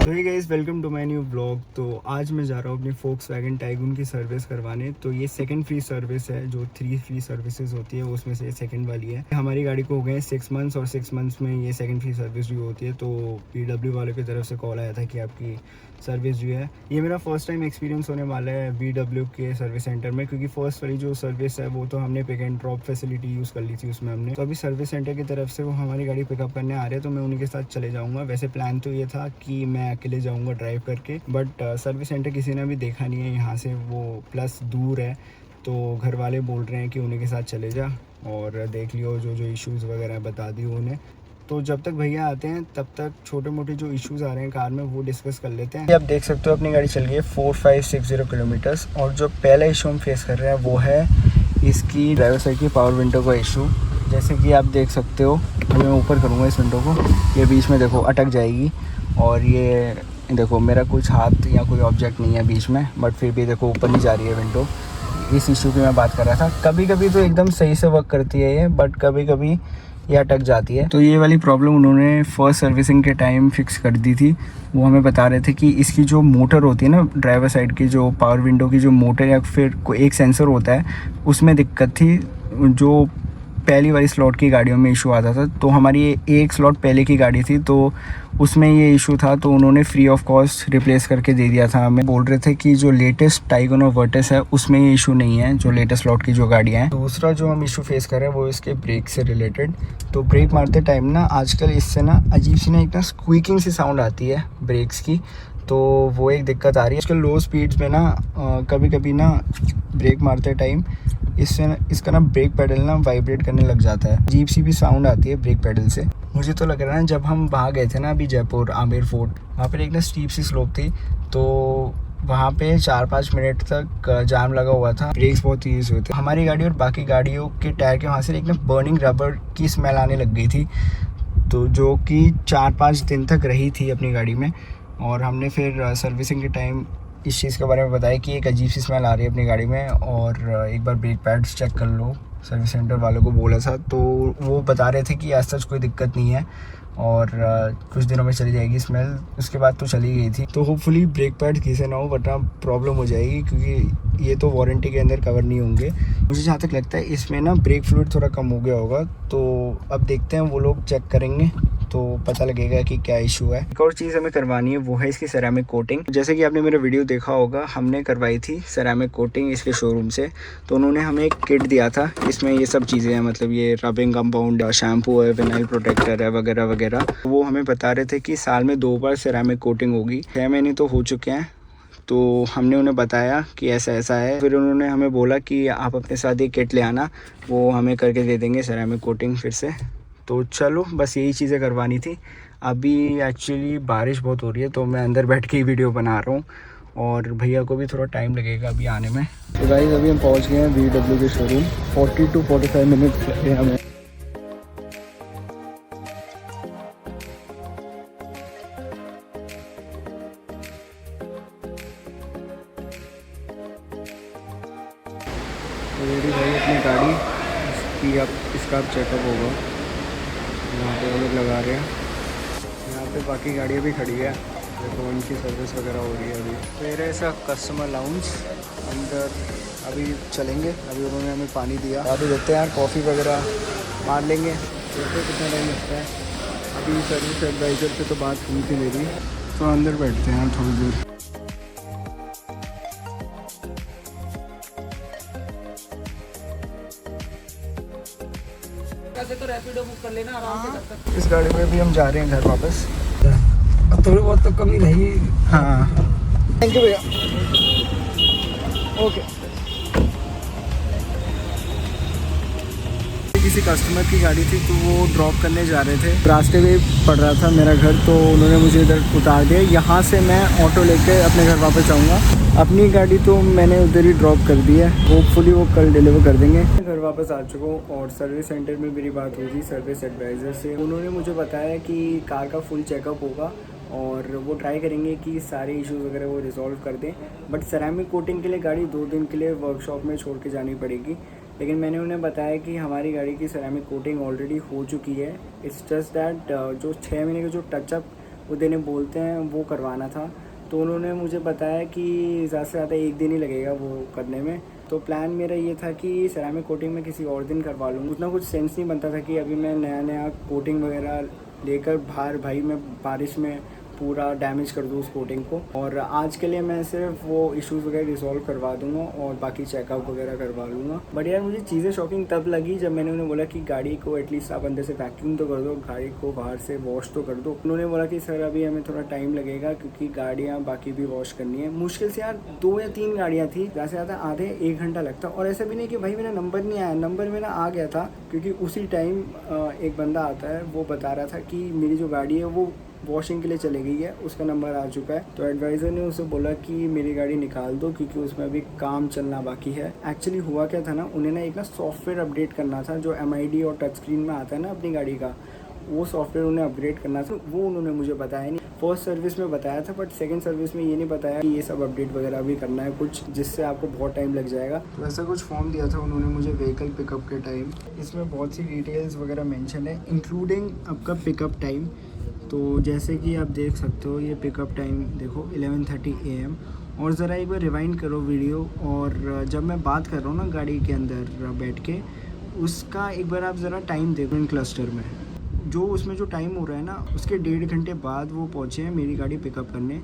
तो hey guys, welcome to my new blog. तो आज मैं जा रहा हूँ अपनी Volkswagen टाइगून की सर्विस करवाने। तो ये सेकंड फ्री सर्विस है, जो 3 फ्री सर्विसेज होती है उसमें से सेकंड वाली है। हमारी गाड़ी को हो गए 6 मंथ्स और 6 मंथ्स में ये सेकंड फ्री सर्विस ड्यू होती है। तो BW वालों की तरफ से कॉल आया था कि आपकी सर्विस ड्यू है। ये मेरा फर्स्ट टाइम एक्सपीरियंस होने वाला है BW के सर्विस सेंटर में, क्योंकि फर्स्ट वाली जो सर्विस है वो तो हमने pick and drop facility use कर ली थी उसमें हमने। तो अभी सर्विस सेंटर की तरफ से वो हमारी गाड़ी पिकअप करने आ रहे हैं, तो मैं उन्हीं के साथ चले जाऊँगा। वैसे प्लान तो ये था कि मैं अकेले जाऊँगा ड्राइव करके, बट सर्विस सेंटर किसी ने भी देखा नहीं है यहाँ से, वो प्लस दूर है। तो घर वाले बोल रहे हैं कि उन्हीं के साथ चले जा और देख लियो, जो इश्यूज़ वगैरह बता दियो उन्हें। तो जब तक भैया आते हैं तब तक छोटे मोटे जो इश्यूज़ आ रहे हैं कार में वो डिस्कस कर लेते हैं। आप देख सकते हो अपनी गाड़ी चल गई है 4560 किलोमीटर्स, और जो पहला इशू हम फेस कर रहे हैं वो है इसकी ड्राइवर साइड की पावर विंडो का इशू। जैसे कि आप देख सकते हो, अभी मैं ऊपर करूँगा इस विंडो को, ये बीच में देखो अटक जाएगी। और ये देखो मेरा कुछ हाथ या कोई ऑब्जेक्ट नहीं है बीच में, बट फिर भी देखो ऊपर नहीं जा रही है विंडो। इस इशू की मैं बात कर रहा था। कभी कभी तो एकदम सही से वर्क करती है ये, बट कभी कभी ये अटक जाती है। तो ये वाली प्रॉब्लम उन्होंने फर्स्ट सर्विसिंग के टाइम फिक्स कर दी थी। वो हमें बता रहे थे कि इसकी जो मोटर होती है ना, ड्राइवर साइड की जो पावर विंडो की जो मोटर या फिर कोई एक सेंसर होता है, उसमें दिक्कत थी। जो पहली वाली स्लॉट की गाड़ियों में इशू आता था, तो हमारी एक स्लॉट पहले की गाड़ी थी तो उसमें ये इशू था, तो उन्होंने फ्री ऑफ कॉस्ट रिप्लेस करके दे दिया था हमें। बोल रहे थे कि जो लेटेस्ट टाइगन और वर्टिस है उसमें ये इशू नहीं है, जो लेटेस्ट स्लॉट की जो गाड़ियाँ हैं। दूसरा जो हम इशू फेस कर रहे हैं वो इसके ब्रेक से रिलेटेड। तो ब्रेक मारते टाइम ना आजकल इससे ना अजीब सी ना एक ना स्क्वीकिंग सी साउंड आती है ब्रेक्स की, तो वो एक दिक्कत आ रही है आजकल लो स्पीड्स में ना। कभी कभी ना ब्रेक मारते टाइम इसका ना ब्रेक पेडल ना वाइब्रेट करने लग जाता है, अजीब सी भी साउंड आती है ब्रेक पेडल से। मुझे तो लग रहा है जब हम वहाँ गए थे ना अभी जयपुर आमेर फोर्ट, वहाँ पर एक ना स्टीप सी स्लोप थी, तो वहाँ पे 4-5 मिनट तक जाम लगा हुआ था, ब्रेक्स बहुत तेज हुए थे। हमारी गाड़ी और बाकी गाड़ियों के टायर के वहाँ से एक ना बर्निंग रबर की स्मेल आने लग गई थी, तो जो कि 4-5 दिन तक रही थी अपनी गाड़ी में। और हमने फिर सर्विसिंग के टाइम इस चीज़ के बारे में बताया कि एक अजीब सी स्मेल आ रही है अपनी गाड़ी में, और एक बार ब्रेक पैड्स चेक कर लो। सर्विस सेंटर वालों को बोला था, तो वो बता रहे थे कि आज तक कोई दिक्कत नहीं है और कुछ दिनों में चली जाएगी स्मेल। उसके बाद तो चली गई थी। तो होपफुली ब्रेक पैड घिसे ना हो, वरना प्रॉब्लम हो जाएगी, क्योंकि ये तो वारंटी के अंदर कवर नहीं होंगे। मुझे जहाँ तक लगता है इसमें ना ब्रेक फ्लूइड थोड़ा कम हो गया होगा, तो अब देखते हैं, वो लोग चेक करेंगे तो पता लगेगा कि क्या इशू है। एक और चीज़ हमें करवानी है वो है इसकी सेरामिक कोटिंग। जैसे कि आपने मेरा वीडियो देखा होगा, हमने करवाई थी सेरामिक कोटिंग इसके शोरूम से। तो उन्होंने हमें एक किट दिया था, इसमें ये सब चीज़ें हैं, मतलब ये रबिंग कंपाउंड, शैम्पू है, विनाइल प्रोटेक्टर है, वगैरह वगैरह। वो हमें बता रहे थे कि साल में 2 बार सेरामिक कोटिंग होगी। 6 महीने तो हो चुके हैं, तो हमने उन्हें बताया कि ऐसा ऐसा है। फिर उन्होंने हमें बोला कि आप अपने साथ ये किट ले आना, वो हमें करके दे देंगे सेरामिक कोटिंग फिर से। तो चलो, बस यही चीज़ें करवानी थी। अभी एक्चुअली बारिश बहुत हो रही है, तो मैं अंदर बैठ के ही वीडियो बना रहा हूँ, और भैया को भी थोड़ा टाइम लगेगा अभी आने में। तो गाइस, अभी हम पहुँच गए हैं BW के शोरूम। 40 to 45 मिनट लगे हमें। तो रेडी भाई अपनी गाड़ी, इसका अब चेकअप होगा। यहाँ पे वो लोग लगा रहे हैं, यहाँ पे बाकी गाड़ियाँ भी खड़ी है, देखो उनकी सर्विस वगैरह हो रही है अभी। तो ये ऐसा कस्टमर लाउंज अंदर अभी चलेंगे। अभी उन्होंने हमें पानी दिया, अभी देखते हैं यार, कॉफ़ी वगैरह मार लेंगे, देखते कितना टाइम लगता है। अभी सर्विस एडवाइज़र पे तो बात हुई थी मेरी, तो अंदर बैठते हैं थोड़ी देर। तो रैपिडो बुक कर लेना आराम से कर सकते। इस गाड़ी में भी हम जा रहे हैं घर वापस। थोड़ी बहुत तो कमी रही। हाँ, थैंक यू भैया। ओके। किसी कस्टमर की गाड़ी थी, तो वो ड्रॉप करने जा रहे थे, रास्ते में पड़ रहा था मेरा घर, तो उन्होंने मुझे इधर उतार दिया। यहाँ से मैं ऑटो लेके अपने घर वापस जाऊँगा। अपनी गाड़ी तो मैंने उधर ही ड्रॉप कर दी है, होपफुली वो कल डिलीवर कर देंगे। घर वापस आ चुका हूँ, और सर्विस सेंटर में मेरी बात हुई थी सर्विस एडवाइज़र से। उन्होंने मुझे बताया कि कार का फुल चेकअप होगा, और वो ट्राई करेंगे कि सारे इश्यूज़ वगैरह वो रिजॉल्व कर दें। बट सेरामिक कोटिंग के लिए गाड़ी 2 दिन के लिए वर्कशॉप में छोड़ के जानी पड़ेगी। लेकिन मैंने उन्हें बताया कि हमारी गाड़ी की सेरामिक कोटिंग ऑलरेडी हो चुकी है। इट्स जस्ट दैट जो 6 महीने का जो टचअप वो देने बोलते हैं, वो करवाना था। तो उन्होंने मुझे बताया कि ज़्यादा से ज़्यादा 1 दिन ही लगेगा वो करने में। तो प्लान मेरा ये था कि सेरामिक कोटिंग में किसी और दिन करवा लूँ। उतना कुछ सेंस नहीं बनता था कि अभी मैं नया कोटिंग वगैरह लेकर बाहर भाई मैं बारिश में पूरा डैमेज कर दूँ उस कोटिंग को। और आज के लिए मैं सिर्फ वो इश्यूज़ वगैरह रिजॉल्व करवा दूंगा और बाकी चेकअप वगैरह करवा लूँगा। बट यार मुझे चीज़ें शॉकिंग तब लगी जब मैंने उन्हें बोला कि गाड़ी को एटलीस्ट आप अंदर से वैक्यूम तो कर दो, गाड़ी को बाहर से वॉश तो कर दो। उन्होंने बोला कि सर अभी हमें थोड़ा टाइम लगेगा क्योंकि गाड़ियाँ बाकी भी वॉश करनी है। मुश्किल से यार 2 या 3 गाड़ियाँ थी, ज़्यादा से ज़्यादा आधे 1 घंटा लगता। और ऐसा भी नहीं कि भाई मेरा नंबर नहीं आया, नंबर मेरा आ गया था क्योंकि उसी टाइम एक बंदा आता है, वो बता रहा था कि मेरी जो गाड़ी है वो वॉशिंग के लिए चली गई है, उसका नंबर आ चुका है। तो एडवाइज़र ने उसे बोला कि मेरी गाड़ी निकाल दो क्योंकि उसमें अभी काम चलना बाकी है। एक्चुअली हुआ क्या था ना, उन्हें ना एक सॉफ्टवेयर अपडेट करना था जो MID और टच स्क्रीन में आता है ना अपनी गाड़ी का, वो सॉफ्टवेयर उन्हें अपग्रेड करना था। वो उन्होंने मुझे बताया नहीं। फर्स्ट सर्विस में बताया था, बट सेकंड सर्विस में ये नहीं बताया कि ये सब अपडेट वगैरह भी करना है कुछ, जिससे आपको बहुत टाइम लग जाएगा। तो ऐसा कुछ फॉर्म दिया था उन्होंने मुझे व्हीकल पिकअप के टाइम। इसमें बहुत सी डिटेल्स वगैरह मेंशन है, इंक्लूडिंग आपका पिकअप टाइम। तो जैसे कि आप देख सकते हो ये पिकअप टाइम देखो 11:30 AM। और ज़रा एक बार रिवाइंड करो वीडियो, और जब मैं बात कर रहा हूँ ना गाड़ी के अंदर बैठ के, उसका एक बार आप ज़रा टाइम देखो इन क्लस्टर में। जो उसमें जो टाइम हो रहा है ना, उसके 1.5 घंटे बाद वो पहुँचे हैं मेरी गाड़ी पिकअप करने।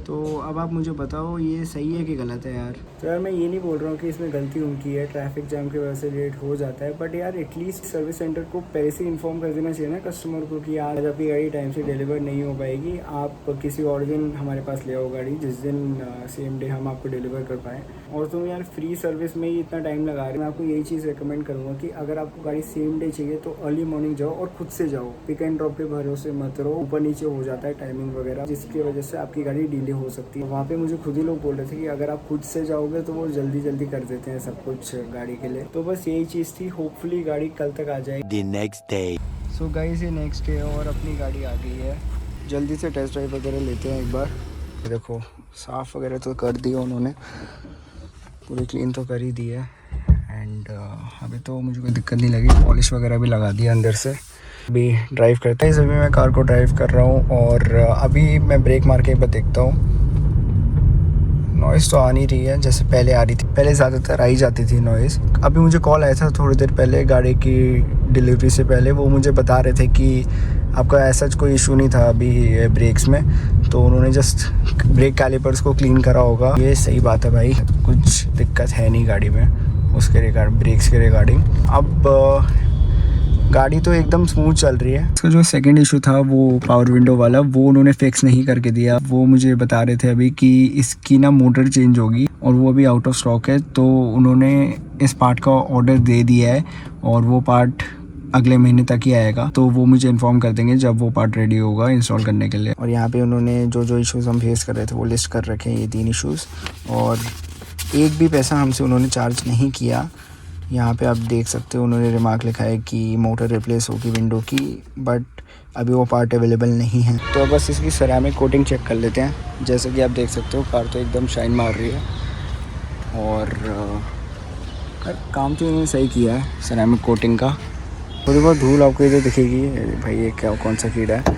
तो अब आप मुझे बताओ ये सही है कि गलत है यार। तो यार मैं ये नहीं बोल रहा हूँ कि इसमें गलती उनकी है, ट्रैफिक जाम की वजह से लेट हो जाता है, बट यार एटलीस्ट सर्विस सेंटर को पहले से इन्फॉर्म कर देना चाहिए ना कस्टमर को कि आज आपकी गाड़ी टाइम से डिलीवर नहीं हो पाएगी, आप किसी और दिन हमारे पास ले आओ गाड़ी, जिस दिन सेम डे हम आपको डिलीवर कर पाएँ। और तुम यार फ्री सर्विस में ही इतना टाइम लगा रहे हो। मैं आपको यही चीज़ रिकमेंड करूँगा कि अगर आपको गाड़ी सेम डे चाहिए तो अर्ली मॉर्निंग जाओ और खुद से जाओ, पिक एंड ड्रॉप के भरोसे मत रहो, ऊपर नीचे हो जाता है टाइमिंग वगैरह, जिसकी वजह से आपकी गाड़ी डिले हो सकती है। वहाँ पे मुझे खुद ही लोग बोल रहे थे कि अगर आप खुद से जाओगे तो वो जल्दी जल्दी कर देते हैं सब कुछ गाड़ी के लिए। तो बस यही चीज़ थी, होपफुली गाड़ी कल तक आ जाएगी। नेक्स्ट डे सो गाइस ये नेक्स्ट डे और अपनी गाड़ी आ गई है। जल्दी से टेस्ट ड्राइव वगैरह लेते हैं एक बार। देखो साफ़ वगैरह तो कर दिया उन्होंने, पूरी क्लीन तो कर ही दी है। एंड अभी तो मुझे कोई दिक्कत नहीं लगी, पॉलिश वगैरह भी लगा दिया अंदर से। अभी ड्राइव करते हैं, अभी मैं कार को ड्राइव कर रहा हूँ और अभी मैं ब्रेक मार के एक बार देखता हूँ। नॉइज़ तो आ नहीं रही है जैसे पहले आ रही थी, पहले ज़्यादातर आई जाती थी नॉइज़। अभी मुझे कॉल आया था थोड़ी देर पहले गाड़ी की डिलीवरी से पहले, वो मुझे बता रहे थे कि आपका ऐसा कोई इशू नहीं था अभी ब्रेक्स में, तो उन्होंने जस्ट ब्रेक कैलिपर्स को क्लीन करा होगा। ये सही बात है भाई, कुछ दिक्कत है नहीं गाड़ी में उसके रिगार्ड, ब्रेक्स के रिगार्डिंग। अब गाड़ी तो एकदम स्मूथ चल रही है। इसका जो सेकंड इशू था वो पावर विंडो वाला, वो उन्होंने फिक्स नहीं करके दिया। वो मुझे बता रहे थे अभी कि इसकी ना मोटर चेंज होगी और वो अभी आउट ऑफ स्टॉक है, तो उन्होंने इस पार्ट का ऑर्डर दे दिया है और वो पार्ट अगले महीने तक ही आएगा। तो वो मुझे इन्फॉर्म कर देंगे जब वो पार्ट रेडी होगा इंस्टॉल करने के लिए। और यहाँ पे उन्होंने जो इश्यूज़ हम फेस कर रहे थे वो लिस्ट कर रखे हैं, ये 3 इश्यूज़, और एक भी पैसा हमसे उन्होंने चार्ज नहीं किया। यहाँ पे आप देख सकते हो उन्होंने रिमार्क लिखा है कि मोटर रिप्लेस होगी विंडो की, बट अभी वो पार्ट अवेलेबल नहीं है। तो अब बस इसकी सेरामिक कोटिंग चेक कर लेते हैं। जैसे कि आप देख सकते हो कार तो एकदम शाइन मार रही है और काम तो इन्होंने सही किया है सेरामिक कोटिंग का। थोड़ी बहुत धूल आपको इधर दिखेगी भाई, ये क्या कौन सा कीड़ा है,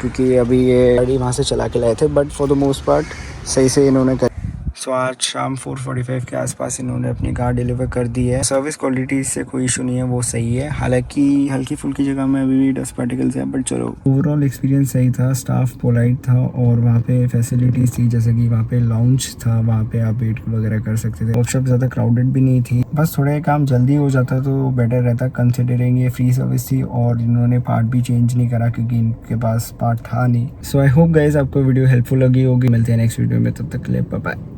क्योंकि अभी ये गाड़ी वहाँ से चला के लाए थे, but for the most part सही से इन्होंने कर। सो आज शाम 4:45 के आसपास इन्होंने अपनी कार डिलीवर कर दी है। सर्विस क्वालिटी से कोई इशू नहीं है, वो सही है। हालांकि हल्की फुल्की जगह में अभी भी डस्ट पार्टिकल्स हैं, बट चलो ओवरऑल एक्सपीरियंस सही था। स्टाफ पोलाइट था और वहाँ पे फैसिलिटीज़ थी, जैसे कि वहाँ पे लाउंज था, वहाँ पे आप वेट वगैरह कर सकते थे। वर्कशॉप ज़्यादा क्राउडेड भी नहीं थी, बस थोड़ा काम जल्दी हो जाता तो बेटर रहता, कंसिडरिंग ये फ्री सर्विस थी और इन्होंने पार्ट भी चेंज नहीं करा क्योंकि इनके पास पार्ट था नहीं। सो आई होप गाइज आपको वीडियो हेल्पफुल लगी होगी। मिलते हैं नेक्स्ट वीडियो में, तब तक के लिए बाय बाय।